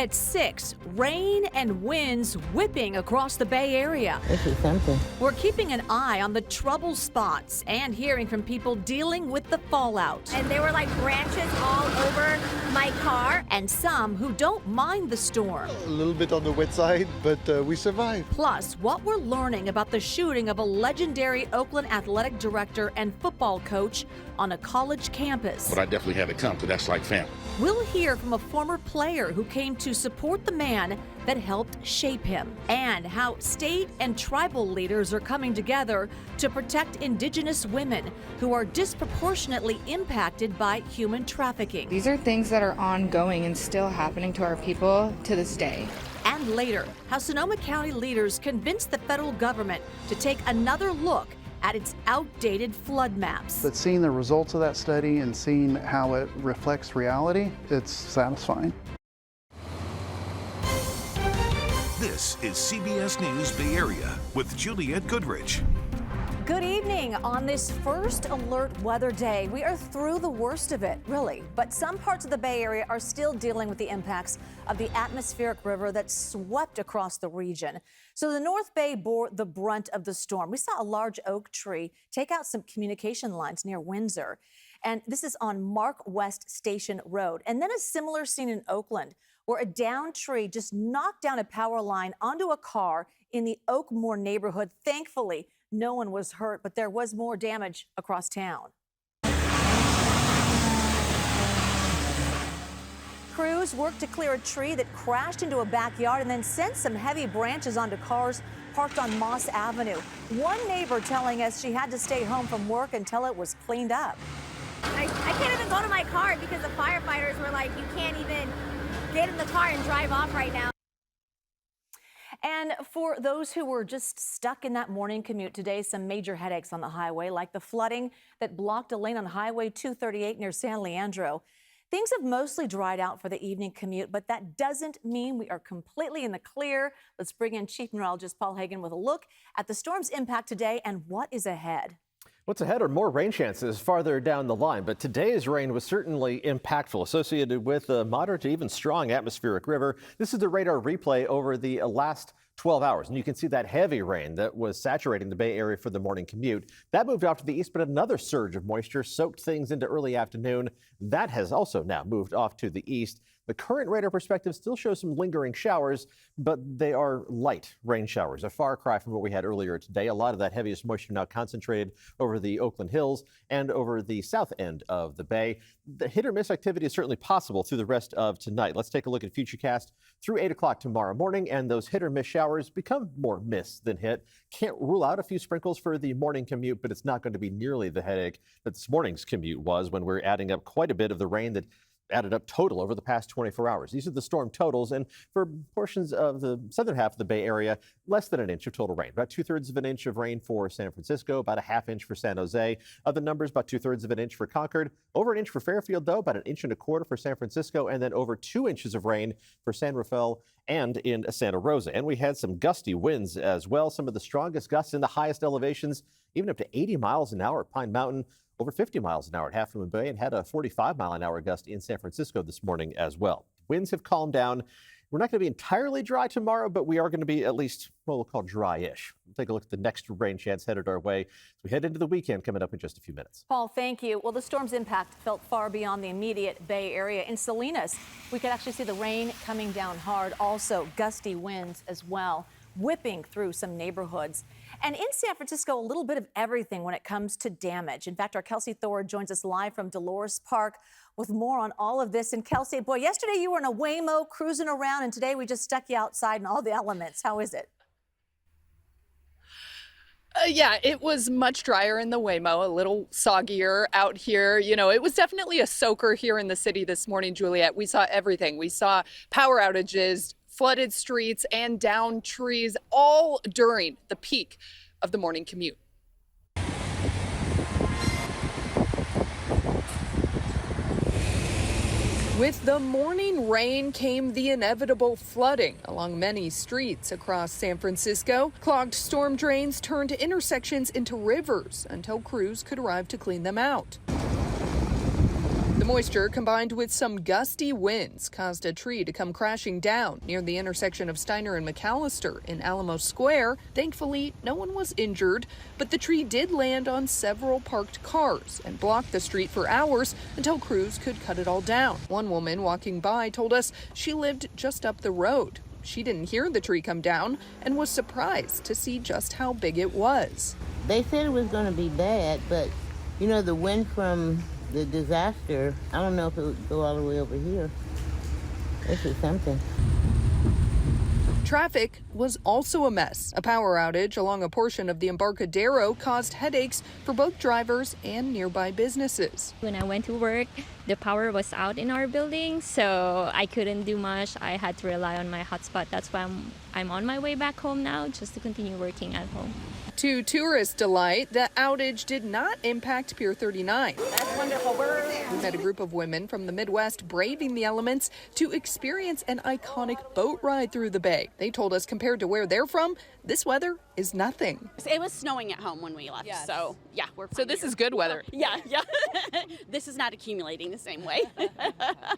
at 6, rain and winds whipping across the Bay Area. This is something. We're keeping an eye on the trouble spots and hearing from people dealing with the fallout. And there were like branches all over my car. And some who don't mind the storm. A little bit on the wet side, but we survived. Plus, what we're learning about the shooting of a legendary Oakland athletic director and football coach on a college campus. But I definitely had to come, because that's like family. We'll hear from a former player who came to support the man that helped shape him, and how state and tribal leaders are coming together to protect Indigenous women who are disproportionately impacted by human trafficking. These are things that are ongoing and still happening to our people to this day. And later, how Sonoma County leaders convinced the federal government to take another look at its outdated flood maps. But seeing the results of that study and seeing how it reflects reality, it's satisfying. This is CBS News Bay Area with Juliette Goodrich. Good evening. On this first alert weather day, we are through the worst of it, really. But some parts of the Bay Area are still dealing with the impacts of the atmospheric river that swept across the region. So the North Bay bore the brunt of the storm. We saw a large oak tree take out some communication lines near Windsor. And this is on Mark West Station Road. And then a similar scene in Oakland, where a downed tree just knocked down a power line onto a car in the Oakmore neighborhood. Thankfully, no one was hurt, but there was more damage across town. Crews worked to clear a tree that crashed into a backyard and then sent some heavy branches onto cars parked on Moss Avenue. One neighbor telling us she had to stay home from work until it was cleaned up. I can't even go to my car because the firefighters were like, you can't even get in the car and drive off right now. And for those who were just stuck in that morning commute today, some major headaches on the highway, like the flooding that blocked a lane on Highway 238 near San Leandro. Things have mostly dried out for the evening commute, but that doesn't mean we are completely in the clear. Let's bring in Chief Meteorologist Paul Hagan with a look at the storm's impact today and what is ahead. What's ahead are more rain chances farther down the line, but today's rain was certainly impactful, associated with a moderate to even strong atmospheric river. This is the radar replay over the last 12 hours, and you can see that heavy rain that was saturating the Bay Area for the morning commute. That moved off to the east, but another surge of moisture soaked things into early afternoon. That has also now moved off to the east. The current radar perspective still shows some lingering showers, but they are light rain showers, a far cry from what we had earlier today. A lot of that heaviest moisture now concentrated over the Oakland Hills and over the south end of the Bay. The hit or miss activity is certainly possible through the rest of tonight. Let's take a look at Futurecast through 8 o'clock tomorrow morning, and those hit or miss showers become more miss than hit. Can't rule out a few sprinkles for the morning commute, but it's not going to be nearly the headache that this morning's commute was, when we're adding up quite a bit of the rain that added up total over the past 24 hours. These are the storm totals, and for portions of the southern half of the Bay Area, less than an inch of total rain. About 2/3 of an inch of rain for San Francisco, about a half inch for San Jose. Other numbers, about 2/3 of an inch for Concord. Over an inch for Fairfield, though, about 1.25 inches for San Francisco, and then over 2 inches of rain for San Rafael and in Santa Rosa. And we had some gusty winds as well. Some of the strongest gusts in the highest elevations, even up to 80 miles an hour at Pine Mountain, over 50 miles an hour at Half Moon Bay, and had a 45-mile-an-hour gust in San Francisco this morning as well. Winds have calmed down. We're not going to be entirely dry tomorrow, but we are going to be at least what we'll call dry-ish. We'll take a look at the next rain chance headed our way as we head into the weekend coming up in just a few minutes. Paul, thank you. Well, the storm's impact felt far beyond the immediate Bay Area. In Salinas, we could actually see the rain coming down hard. Also, gusty winds as well, whipping through some neighborhoods. And in San Francisco, a little bit of everything when it comes to damage. In fact, our Kelsey Thor joins us live from Dolores Park with more on all of this. And Kelsey, boy, yesterday you were in a Waymo cruising around, and today we just stuck you outside in all the elements. How is it? Yeah, it was much drier in the Waymo, a little soggier out here. You know, it was definitely a soaker here in the city this morning, Juliette. We saw everything. We saw power outages, flooded streets, and downed trees, all during the peak of the morning commute. With the morning rain came the inevitable flooding along many streets across San Francisco. Clogged storm drains turned intersections into rivers until crews could arrive to clean them out. The moisture combined with some gusty winds caused a tree to come crashing down near the intersection of Steiner and McAllister in Alamo Square. Thankfully, no one was injured, but the tree did land on several parked cars and blocked the street for hours until crews could cut it all down. One woman walking by told us she lived just up the road. She didn't hear the tree come down and was surprised to see just how big it was. They said it was going to be bad, but you know, the wind from the disaster, I don't know if it would go all the way over here. This is something. Traffic was also a mess. A power outage along a portion of the Embarcadero caused headaches for both drivers and nearby businesses. When I went to work, the power was out in our building, so I couldn't do much. I had to rely on my hotspot. That's why I'm on my way back home now, just to continue working at home. To tourist delight, the outage did not impact Pier 39. That's wonderful. We met a group of women from the Midwest braving the elements to experience an iconic boat ride through the bay. They told us compared to where they're from, this weather is nothing. It was snowing at home when we left, so yeah, we're fine. So this is good weather. Yeah. This is not accumulating the same way.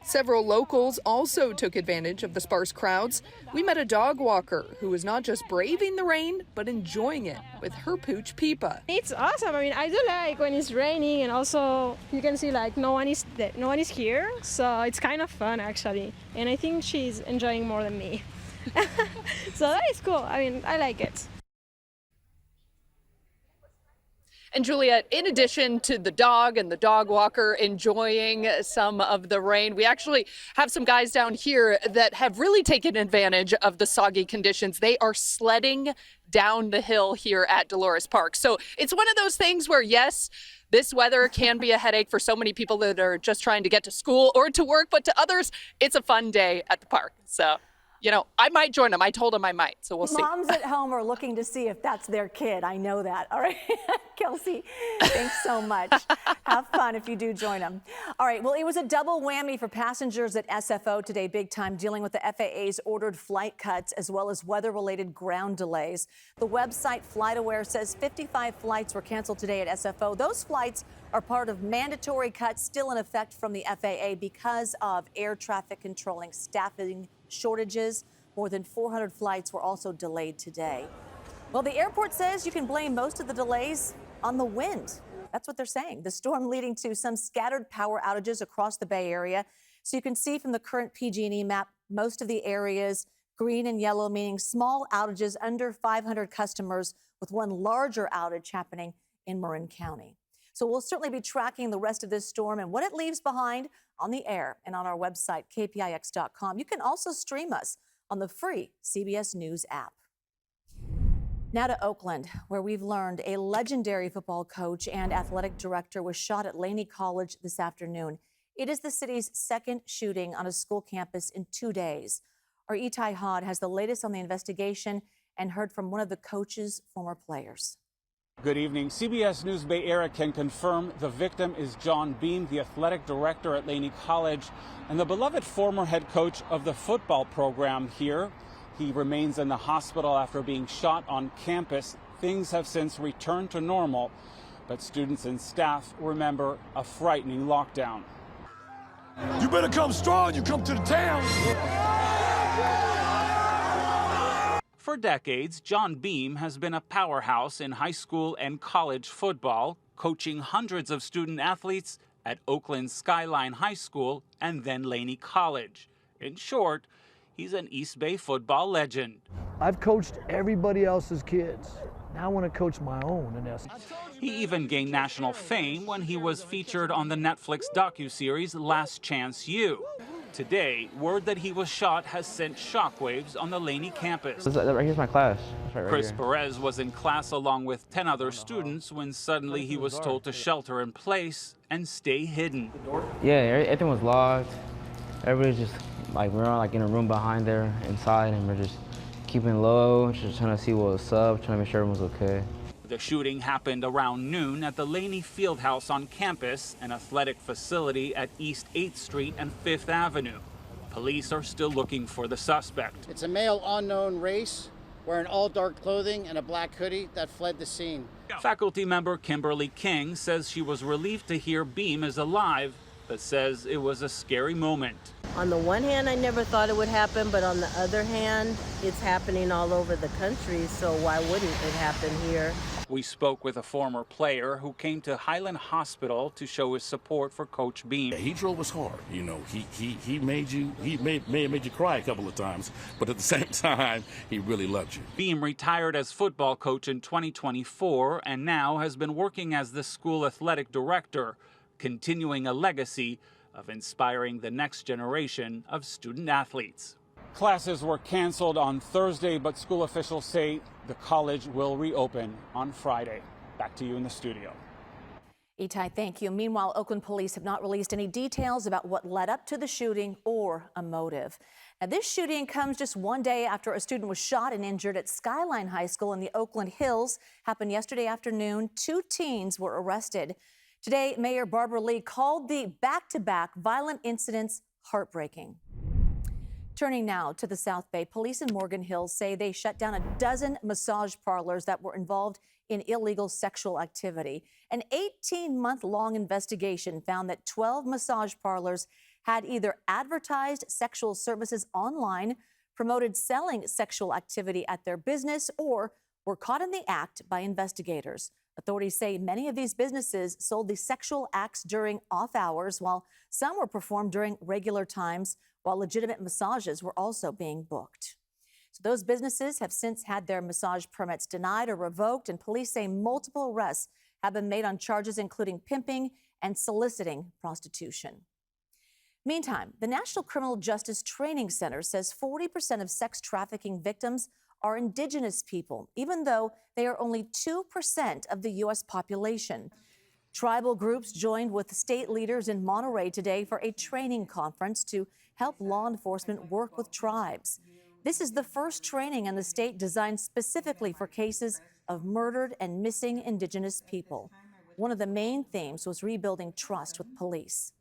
Several locals also took advantage of the sparse crowds. We met a dog walker who was not just braving the rain, but enjoying it with her pooch Pipa. It's awesome. I mean, I do like when it's raining, and also you can see like no one is here, so it's kind of fun actually. And I think she's enjoying more than me. So that is cool. I mean, I like it. And Juliet, in addition to the dog and the dog walker enjoying some of the rain, we actually have some guys down here that have really taken advantage of the soggy conditions. They are sledding down the hill here at Dolores Park. So it's one of those things where, yes, this weather can be a headache for so many people that are just trying to get to school or to work, but to others, it's a fun day at the park. So, you know, I might join them. I told them I might, so we'll see. Moms at home are looking to see if that's their kid. I know that. All right. Kelsey, thanks so much. Have fun if you do join them. All right. Well, it was a double whammy for passengers at SFO today, big time, dealing with the FAA's ordered flight cuts as well as weather-related ground delays. The website FlightAware says 55 flights were canceled today at SFO. Those flights are part of mandatory cuts still in effect from the FAA because of air traffic controlling staffing shortages. More than 400 flights were also delayed today. Well, the airport says you can blame most of the delays on the wind. That's what they're saying. The storm leading to some scattered power outages across the Bay Area. So you can see from the current PG&E map, most of the areas green and yellow, meaning small outages under 500 customers, with one larger outage happening in Marin County. So we'll certainly be tracking the rest of this storm and what it leaves behind on the air and on our website, KPIX.com. You can also stream us on the free CBS News app. Now to Oakland, where we've learned a legendary football coach and athletic director was shot at Laney College this afternoon. It is the city's second shooting on a school campus in 2 days. Our Itai Hod has the latest on the investigation and heard from one of the coach's former players. Good evening. CBS News Bay Area can confirm the victim is John Beam, the athletic director at Laney College and the beloved former head coach of the football program here. He remains in the hospital after being shot on campus. Things have since returned to normal, but students and staff remember a frightening lockdown. You better come strong, you come to the town. For decades, John Beam has been a powerhouse in high school and college football, coaching hundreds of student athletes at Oakland's Skyline High School and then Laney College. In short, he's an East Bay football legend. I've coached everybody else's kids. Now I want to coach my own, in essence. He even gained national fame when he was featured on the Netflix docuseries Last Chance U. Today, word that he was shot has sent shockwaves on the Laney campus. Right here's my class. Right Chris here. Perez was in class along with 10 other students when suddenly he was told to shelter in place and stay hidden. Yeah, everything was locked. Everybody's just like, we're all like in a room behind there inside, and we're just keeping low, just trying to see what was up, trying to make sure everyone's okay. The shooting happened around noon at the Laney Fieldhouse on campus, an athletic facility at East 8th Street and 5th Avenue. Police are still looking for the suspect. It's a male unknown race wearing all dark clothing and a black hoodie that fled the scene. Faculty member Kimberly King says she was relieved to hear Beam is alive, but says it was a scary moment. On the one hand, I never thought it would happen, but on the other hand, it's happening all over the country, so why wouldn't it happen here? We spoke with a former player who came to Highland Hospital to show his support for Coach Beam. He drove us hard. You know, he made you cry a couple of times, but at the same time, he really loved you. Beam retired as football coach in 2024 and now has been working as the school athletic director, continuing a legacy of inspiring the next generation of student athletes. Classes were canceled on Thursday, but school officials say the college will reopen on Friday. Back to you in the studio. Itai, thank you. Meanwhile, Oakland police have not released any details about what led up to the shooting or a motive. Now, this shooting comes just one day after a student was shot and injured at Skyline High School in the Oakland Hills. Happened yesterday afternoon. 2 teens were arrested. Today, Mayor Barbara Lee called the back-to-back violent incidents heartbreaking. Turning now to the South Bay, police in Morgan Hills say they shut down a dozen massage parlors that were involved in illegal sexual activity. An 18-month-long investigation found that 12 massage parlors had either advertised sexual services online, promoted selling sexual activity at their business, or were caught in the act by investigators. Authorities say many of these businesses sold the sexual acts during off hours, while some were performed during regular times, while legitimate massages were also being booked. So those businesses have since had their massage permits denied or revoked, and police say multiple arrests have been made on charges including pimping and soliciting prostitution. Meantime, the National Criminal Justice Training Center says 40% of sex trafficking victims are Indigenous people, even though they are only 2% of the U.S. population. Tribal groups joined with state leaders in Monterey today for a training conference to help law enforcement work with tribes. This is the first training in the state designed specifically for cases of murdered and missing Indigenous people. One of the main themes was rebuilding trust with police.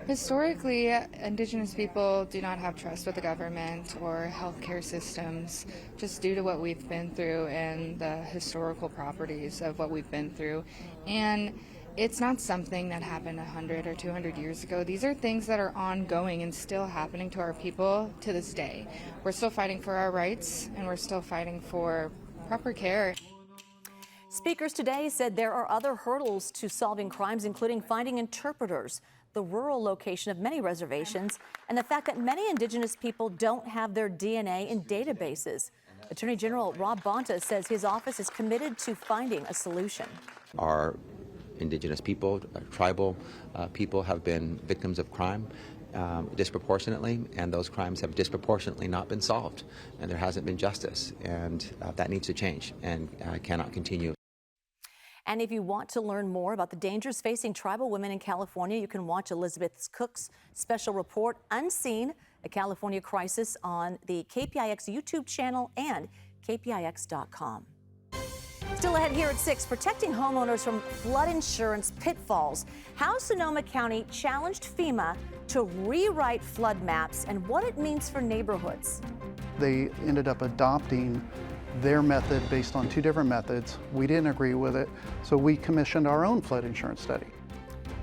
Historically, Indigenous people do not have trust with the government or healthcare systems, just due to what we've been through and the historical properties of what we've been through. And it's not something that happened 100 or 200 years ago. These are things that are ongoing and still happening to our people to this day. We're still fighting for our rights, and we're still fighting for proper care. Speakers today said there are other hurdles to solving crimes, including finding interpreters, the rural location of many reservations, and the fact that many Indigenous people don't have their DNA in databases. Attorney General Rob Bonta says his office is committed to finding a solution. Our Indigenous people, tribal people have been victims of crime disproportionately, and those crimes have disproportionately not been solved, and there hasn't been justice, and that needs to change and cannot continue. And if you want to learn more about the dangers facing tribal women in California, you can watch Elizabeth Cook's special report, Unseen, a California Crisis, on the KPIX YouTube channel and KPIX.com. Still ahead here at 6, protecting homeowners from flood insurance pitfalls, how Sonoma County challenged FEMA to rewrite flood maps and what it means for neighborhoods. They ended up adopting their method based on 2 different methods. We didn't agree with it, so we commissioned our own flood insurance study.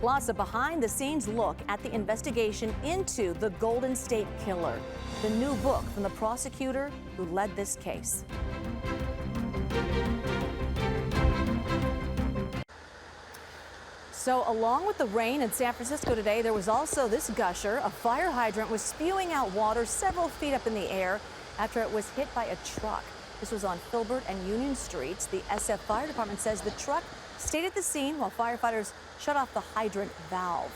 Plus, a behind-the-scenes look at the investigation into the Golden State Killer, the new book from the prosecutor who led this case. So along with the rain in San Francisco today, there was also this gusher. A fire hydrant was spewing out water several feet up in the air after it was hit by a truck. This was on Filbert and Union Streets. The SF Fire Department says the truck stayed at the scene while firefighters shut off the hydrant valve.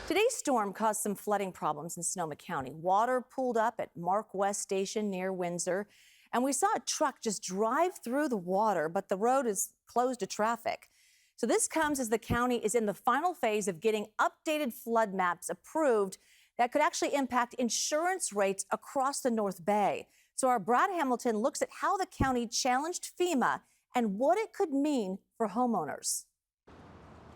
Today's storm caused some flooding problems in Sonoma County. Water pooled up at Mark West Station near Windsor, and we saw a truck just drive through the water, but the road is closed to traffic. So this comes as the county is in the final phase of getting updated flood maps approved that could actually impact insurance rates across the North Bay. So our Brad Hamilton looks at how the county challenged FEMA and what it could mean for homeowners.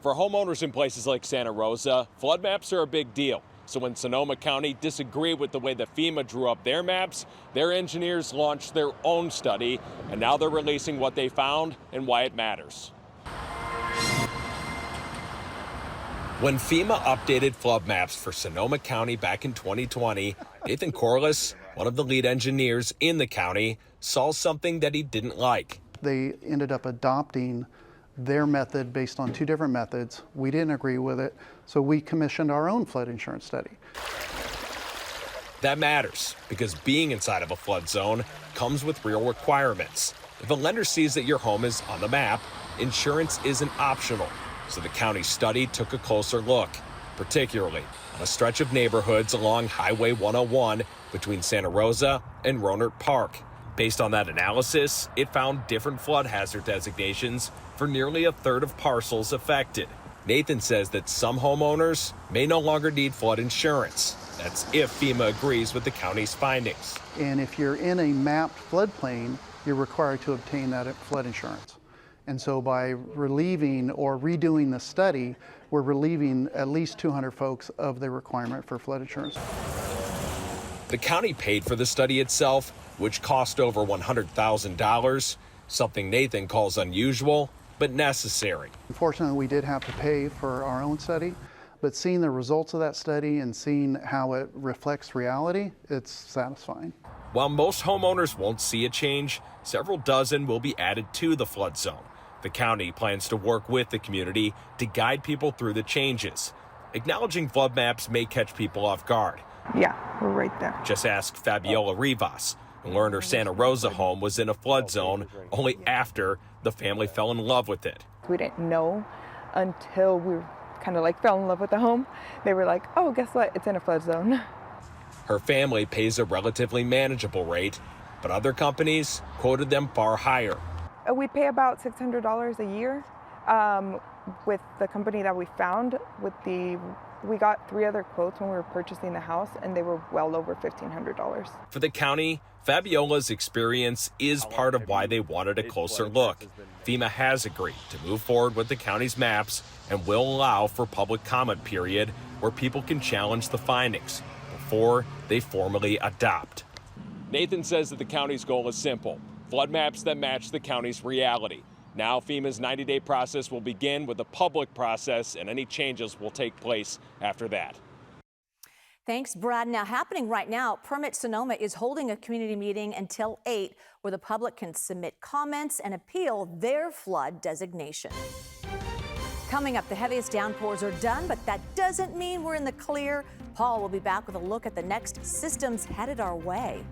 For homeowners in places like Santa Rosa, flood maps are a big deal. So when Sonoma County disagreed with the way that FEMA drew up their maps, their engineers launched their own study, and now they're releasing what they found and why it matters. When FEMA updated flood maps for Sonoma County back in 2020, Nathan Corliss, one of the lead engineers in the county, saw something that he didn't like. They ended up adopting their method based on two different methods. We didn't agree with it, so we commissioned our own flood insurance study. That matters because being inside of a flood zone comes with real requirements. If a lender sees that your home is on the map, insurance isn't optional. So the county study took a closer look, particularly on a stretch of neighborhoods along Highway 101 between Santa Rosa and Rohnert Park. Based on that analysis, it found different flood hazard designations for nearly a third of parcels affected. Nathan says that some homeowners may no longer need flood insurance. That's if FEMA agrees with the county's findings. And if you're in a mapped floodplain, you're required to obtain that flood insurance. And so by relieving or redoing the study, we're relieving at least 200 folks of the requirement for flood insurance. The county paid for the study itself, which cost over $100,000, something Nathan calls unusual but necessary. Unfortunately, we did have to pay for our own study, but seeing the results of that study and seeing how it reflects reality, it's satisfying. While most homeowners won't see a change, several dozen will be added to the flood zone. The county plans to work with the community to guide people through the changes. Acknowledging flood maps may catch people off guard. Yeah, we're right there. Just ask Fabiola Rivas, who learned her Santa Rosa home was in a flood zone only after the family fell in love with it. We didn't know until we kind of fell in love with the home. They were like, oh, guess what? It's in a flood zone. Her family pays a relatively manageable rate, but other companies quoted them far higher. We pay about $600 a year. With the company that we found, we got 3 other quotes when we were purchasing the house, and they were well over $1,500. For the county, Fabiola's experience is part of why they wanted a closer look. FEMA has agreed to move forward with the county's maps and will allow for public comment period where people can challenge the findings before they formally adopt. Nathan says that the county's goal is simple: flood maps that match the county's reality. Now FEMA's 90-day process will begin with a public process, and any changes will take place after that. Thanks, Brad. Now, happening right now, Permit Sonoma is holding a community meeting until 8 where the public can submit comments and appeal their flood designation. Coming up, the heaviest downpours are done, but that doesn't mean we're in the clear. Paul will be back with a look at the next systems headed our way.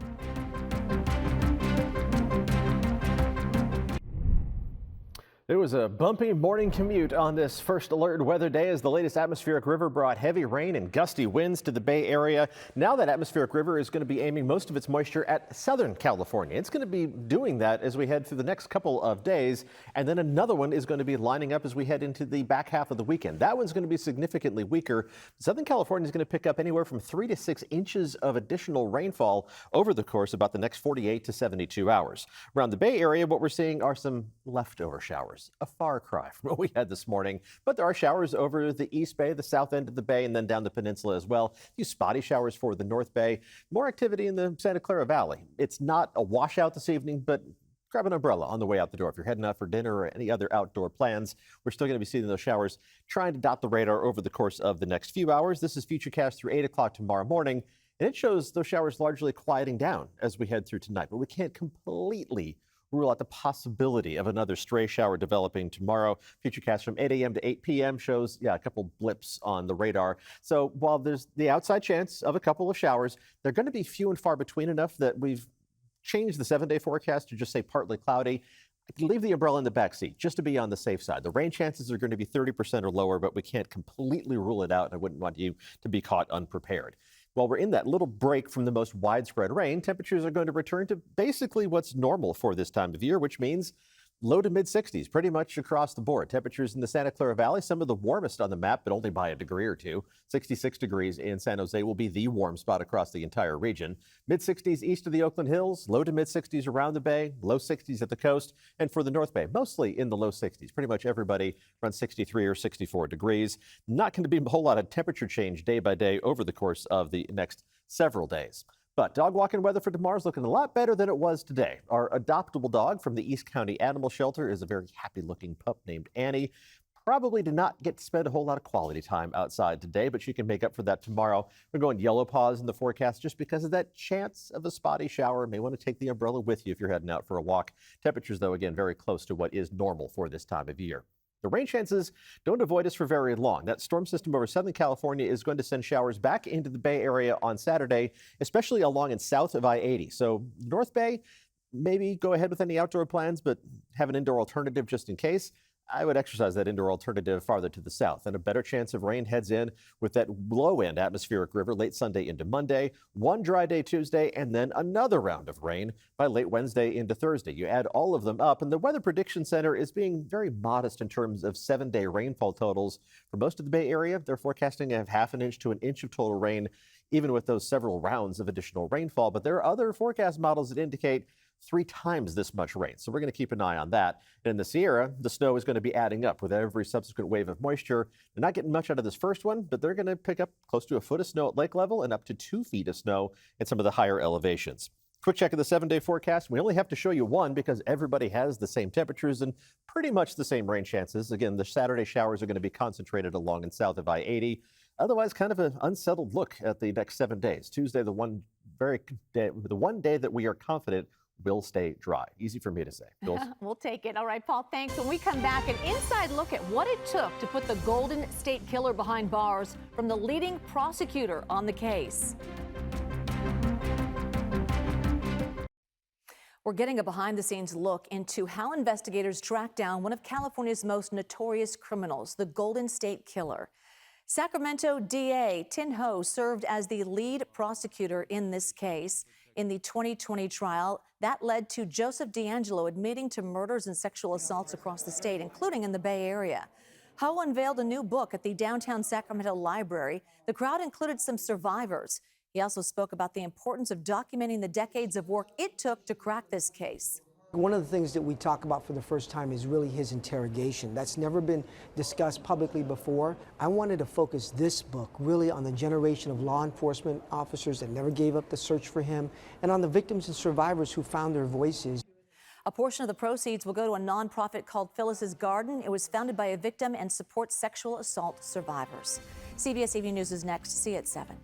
It was a bumpy morning commute on this first alert weather day as the latest atmospheric river brought heavy rain and gusty winds to the Bay Area. Now that atmospheric river is going to be aiming most of its moisture at Southern California. It's going to be doing that as we head through the next couple of days. And then another one is going to be lining up as we head into the back half of the weekend. That one's going to be significantly weaker. Southern California is going to pick up anywhere from 3 to 6 inches of additional rainfall over the course of about the next 48 to 72 hours. Around the Bay Area, what we're seeing are some leftover showers. A far cry from what we had this morning, but there are showers over the East Bay, the south end of the bay, and then down the peninsula as well. A few spotty showers for the North Bay. More activity in the Santa Clara Valley. It's not a washout this evening, but grab an umbrella on the way out the door. If you're heading out for dinner or any other outdoor plans, we're still going to be seeing those showers trying to dot the radar over the course of the next few hours. This is Futurecast through 8 o'clock tomorrow morning, and it shows those showers largely quieting down as we head through tonight, but we can't completely rule out the possibility of another stray shower developing tomorrow. Futurecast from 8 a.m. to 8 p.m. shows, a couple blips on the radar. So while there's the outside chance of a couple of showers, they're going to be few and far between enough that we've changed the 7-day forecast to just say partly cloudy. I can leave the umbrella in the back seat just to be on the safe side. The rain chances are going to be 30% or lower, but we can't completely rule it out, and I wouldn't want you to be caught unprepared. While we're in that little break from the most widespread rain, temperatures are going to return to basically what's normal for this time of year, which means low to mid 60s pretty much across the board. Temperatures in the Santa Clara Valley, some of the warmest on the map, but only by a degree or two. 66 degrees in San Jose will be the warm spot across the entire region. Mid 60s east of the Oakland Hills, low to mid 60s around the Bay, low 60s at the coast, and for the North Bay, mostly in the low 60s. Pretty much everybody around 63 or 64 degrees. Not going to be a whole lot of temperature change day by day over the course of the next several days. But dog walking weather for tomorrow is looking a lot better than it was today. Our adoptable dog from the East County Animal Shelter is a very happy-looking pup named Annie. probably did not get to spend a whole lot of quality time outside today, but she can make up for that tomorrow. We're going yellow pause in the forecast just because of that chance of a spotty shower. May want to take the umbrella with you if you're heading out for a walk. Temperatures, though, again, very close to what is normal for this time of year. The rain chances don't avoid us for very long. That storm system over Southern California is going to send showers back into the Bay Area on Saturday, especially along and south of I-80. So North Bay, maybe go ahead with any outdoor plans, but have an indoor alternative just in case. I would exercise that indoor alternative farther to the south, and a better chance of rain heads in with that low-end atmospheric river late Sunday into Monday, one dry day Tuesday, and then another round of rain by late Wednesday into Thursday. You add all of them up, and the Weather Prediction Center is being very modest in terms of 7-day rainfall totals. For most of the Bay Area, they're forecasting a half an inch to an inch of total rain, even with those several rounds of additional rainfall. But there are other forecast models that indicate 3 times this much rain. So we're going to keep an eye on that. And in the Sierra, the snow is going to be adding up with every subsequent wave of moisture. They're not getting much out of this first one, but they're going to pick up close to a foot of snow at lake level and up to 2 feet of snow at some of the higher elevations. Quick check of the 7-day forecast. We only have to show you one because everybody has the same temperatures and pretty much the same rain chances. Again, the Saturday showers are going to be concentrated along and south of I-80. Otherwise, kind of an unsettled look at the next 7 days. Tuesday, the one day that we are confident will stay dry. Easy for me to say. We'll take it. All right, Paul, thanks. When we come back, an inside look at what it took to put the Golden State Killer behind bars from the leading prosecutor on the case. We're getting a behind-the-scenes look into how investigators tracked down one of California's most notorious criminals, the Golden State Killer. Sacramento DA Tin Ho served as the lead prosecutor in this case. In the 2020 trial, that led to Joseph D'Angelo admitting to murders and sexual assaults across the state, including in the Bay Area. Ho unveiled a new book at the downtown Sacramento Library. The crowd included some survivors. He also spoke about the importance of documenting the decades of work it took to crack this case. One of the things that we talk about for the first time is really his interrogation. That's never been discussed publicly before. I wanted to focus this book really on the generation of law enforcement officers that never gave up the search for him, and on the victims and survivors who found their voices. A portion of the proceeds will go to a nonprofit called Phyllis's Garden. It was founded by a victim and supports sexual assault survivors. CBS Evening News is next. See you at 7.